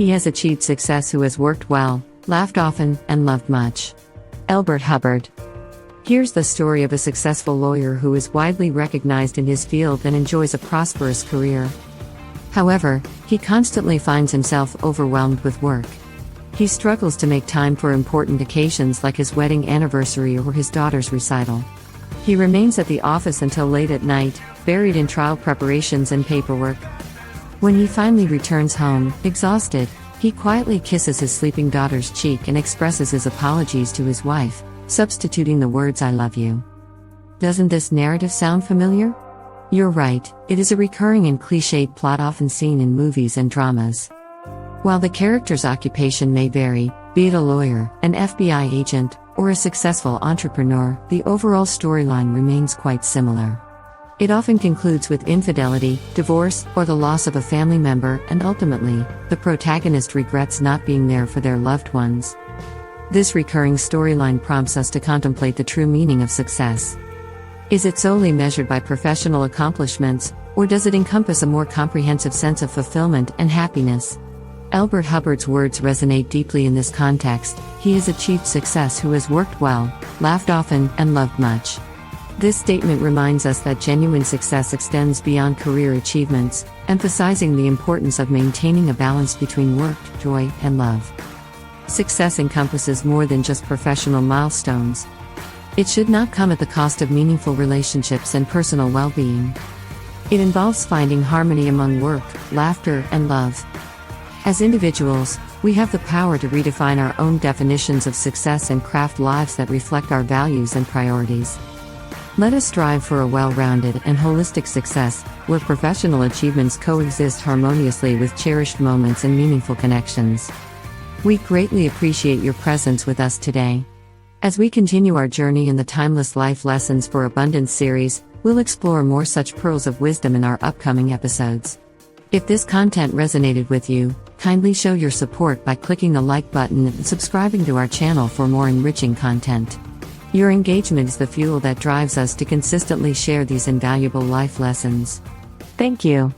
He has achieved success who has worked well, laughed often, and loved much. Elbert Hubbard. Here's the story of a successful lawyer who is widely recognized in his field and enjoys a prosperous career. However, he constantly finds himself overwhelmed with work. He struggles to make time for important occasions like his wedding anniversary or his daughter's recital. He remains at the office until late at night, buried in trial preparations and paperwork. When he finally returns home, exhausted, he quietly kisses his sleeping daughter's cheek and expresses his apologies to his wife, substituting the words "I love you." Doesn't this narrative sound familiar? You're right, it is a recurring and cliched plot often seen in movies and dramas. While the character's occupation may vary, be it a lawyer, an FBI agent, or a successful entrepreneur, the overall storyline remains quite similar. It often concludes with infidelity, divorce, or the loss of a family member, and ultimately, the protagonist regrets not being there for their loved ones. This recurring storyline prompts us to contemplate the true meaning of success. Is it solely measured by professional accomplishments, or does it encompass a more comprehensive sense of fulfillment and happiness? Elbert Hubbard's words resonate deeply in this context. He has achieved success who has worked well, laughed often, and loved much. This statement reminds us that genuine success extends beyond career achievements, emphasizing the importance of maintaining a balance between work, joy, and love. Success encompasses more than just professional milestones. It should not come at the cost of meaningful relationships and personal well-being. It involves finding harmony among work, laughter, and love. As individuals, we have the power to redefine our own definitions of success and craft lives that reflect our values and priorities. Let us strive for a well-rounded and holistic success, where professional achievements coexist harmoniously with cherished moments and meaningful connections. We greatly appreciate your presence with us today. As we continue our journey in the Timeless Life Lessons for Abundance series, we'll explore more such pearls of wisdom in our upcoming episodes. If this content resonated with you, kindly show your support by clicking the like button and subscribing to our channel for more enriching content. Your engagement is the fuel that drives us to consistently share these invaluable life lessons. Thank you.